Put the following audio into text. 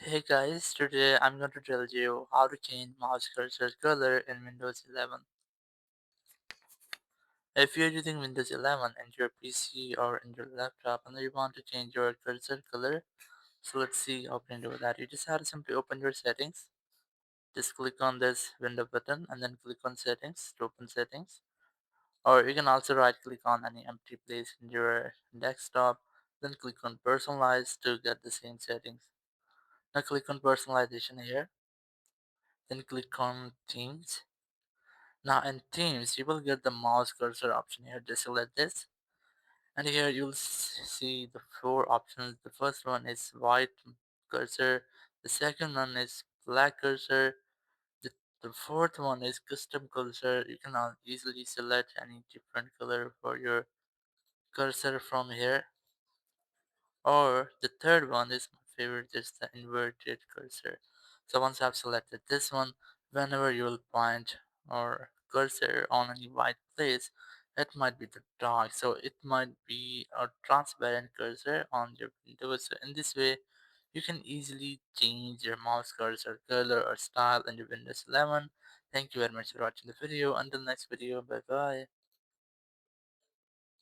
Hey guys, today I'm going to tell you how to change mouse cursor color in Windows 11. If you're using Windows 11 in your PC or in your laptop and you want to change your cursor color, so let's see how can you do that. You just have to simply open your settings. Just click on this window button and then click on settings to open settings. Or you can also right click on any empty place in your desktop, then click on personalize to get the same settings. Now click on personalization here, then click on themes. Now in Teams, you will get the mouse cursor option here. Just select this, and here you'll see the four options. The first one is white cursor. The second one is black cursor. The, the fourth one is custom cursor. You can now easily select any different color for your cursor from here. Or the third one is my favorite, is the inverted cursor. So once I've selected this one, whenever you will point or cursor on any white place, it might be the dark. So it might be a transparent cursor on your Windows. So in this way, you can easily change your mouse cursor color or style in your Windows 11. Thank you very much for watching the video. Until next video, bye bye.